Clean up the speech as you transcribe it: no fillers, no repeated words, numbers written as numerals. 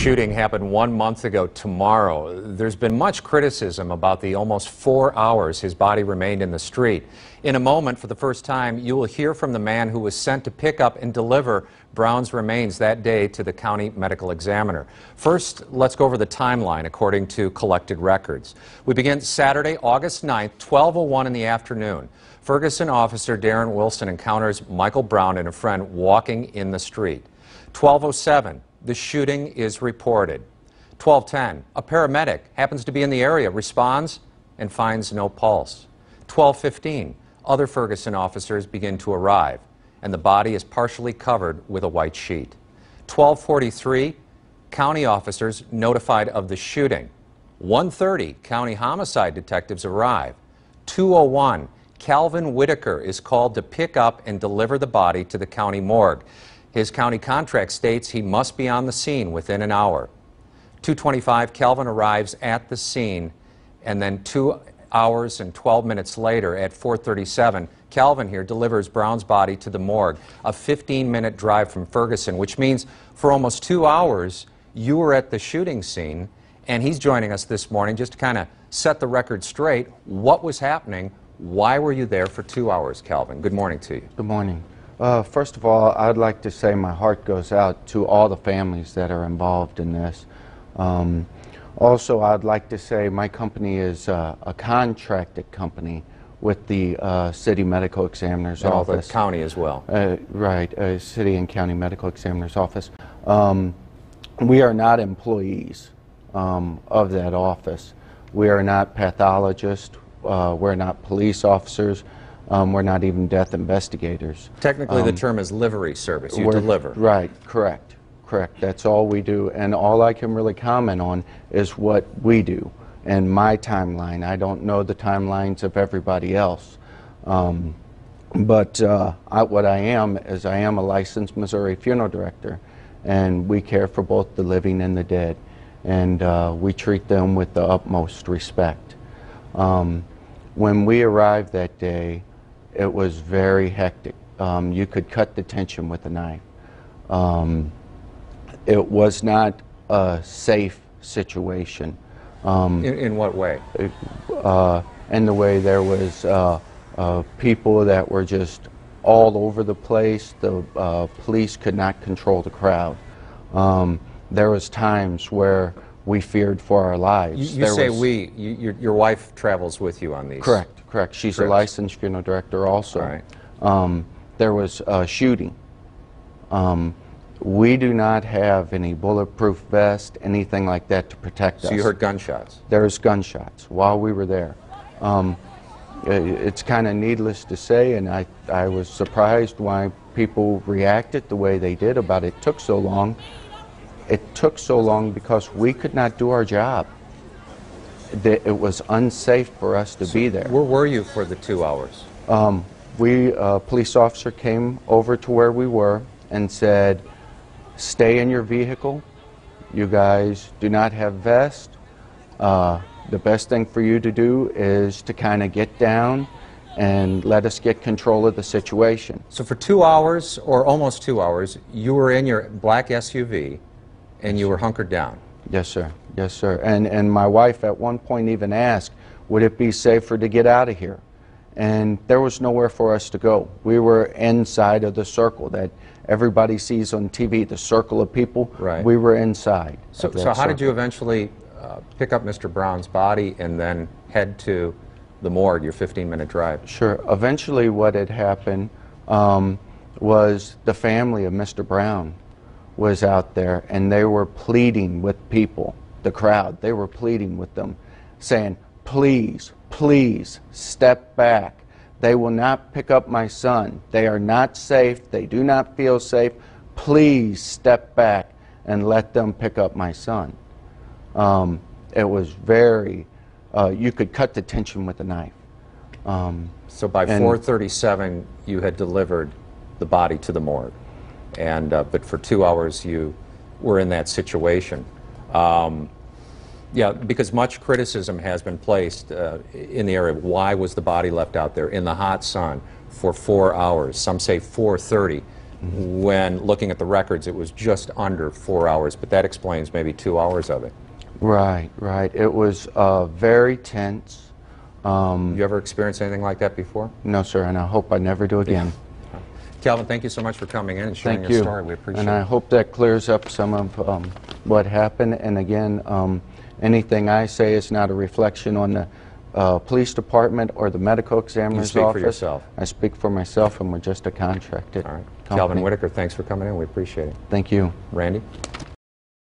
shooting happened 1 month ago tomorrow. There's been much criticism about the almost 4 hours his body remained in the street. In a moment, for the first time, you will hear from the man who was sent to pick up and deliver Brown's remains that day to the county medical examiner. First, let's go over the timeline according to collected records. We begin Saturday, August 9th, 12:01 in the afternoon. Ferguson officer Darren Wilson encounters Michael Brown and a friend walking in the street. 12:07. The shooting is reported. 12:10, a paramedic happens to be in the area, responds, and finds no pulse. 12:15, other Ferguson officers begin to arrive, and the body is partially covered with a white sheet. 12:43, county officers notified of the shooting. 1:30, county homicide detectives arrive. 2:01, Calvin Whitaker is called to pick up and deliver the body to the county morgue. His county contract states he must be on the scene within an hour. 2:25, Calvin arrives at the scene, and then 2 hours and 12 minutes later, at 4:37, Calvin here delivers Brown's body to the morgue, a 15-minute drive from Ferguson, which means for almost 2 hours you were at the shooting scene, and he's joining us this morning just to kind of set the record straight. What was happening? Why were you there for 2 hours, Calvin? Good morning to you. Good morning. First of all, I'd like to say my heart goes out to all the families that are involved in this. Also, I'd like to say my company is a contracted company with the City Medical Examiner's and Office. Also the county as well. Right, City and County Medical Examiner's Office. We are not employees of that office. We are not pathologists. We're not police officers. We're not even death investigators. Technically, the term is livery service. You deliver. Right, correct. That's all we do. And all I can really comment on is what we do and my timeline. I don't know the timelines of everybody else. But what I am is I am a licensed Missouri funeral director, and we care for both the living and the dead. And we treat them with the utmost respect. When we arrived that day, it was very hectic. You could cut the tension with a knife. It was not a safe situation. In what way? In the way there was people that were just all over the place. The police could not control the crowd. There was times where we feared for our lives. You say we. Your wife travels with you on these. Correct. She's a licensed funeral director also. All right. There was a shooting. We do not have any bulletproof vest, anything like that to protect us. So you heard gunshots? There was gunshots while we were there. It's kind of needless to say, and I was surprised why people reacted the way they did about it took so long. It took so long because we could not do our job. It was unsafe for us to be there. Where were you for the 2 hours? A police officer came over to where we were and said, stay in your vehicle. You guys do not have vests. The best thing for you to do is to kind of get down and let us get control of the situation. So for 2 hours, or almost 2 hours, you were in your black SUV and you were hunkered down? Yes, sir. Yes, sir. And my wife at one point even asked, would it be safer to get out of here? And there was nowhere for us to go. We were inside of the circle that everybody sees on TV, the circle of people. Right. We were inside. So how did you eventually pick up Mr. Brown's body and then head to the morgue, your 15-minute drive? Sure. Eventually what had happened was the family of Mr. Brown was out there, and they were pleading with people, the crowd. They were pleading with them, saying, please, please, step back. They will not pick up my son. They are not safe. They do not feel safe. Please step back and let them pick up my son. It was very, you could cut the tension with a knife. So by 4:37, you had delivered the body to the morgue. And but for 2 hours you were in that situation. Yeah, because much criticism has been placed in the area. Why was the body left out there in the hot sun for 4 hours? Some say 4:30. when looking at the records, it was just under 4 hours, but that explains maybe 2 hours of it. Right, right. It was very tense. You ever experienced anything like that before? No, sir, and I hope I never do again. Calvin, thank you so much for coming in and sharing Thank your you. story. We appreciate And I it. hope that clears up some of what happened. And again, anything I say is not a reflection on the police department or the medical examiner's speak for office. yourself. I speak for myself, and we're just a contracted All right. company. Calvin Whitaker, thanks for coming in. We appreciate it. Thank you. Randy?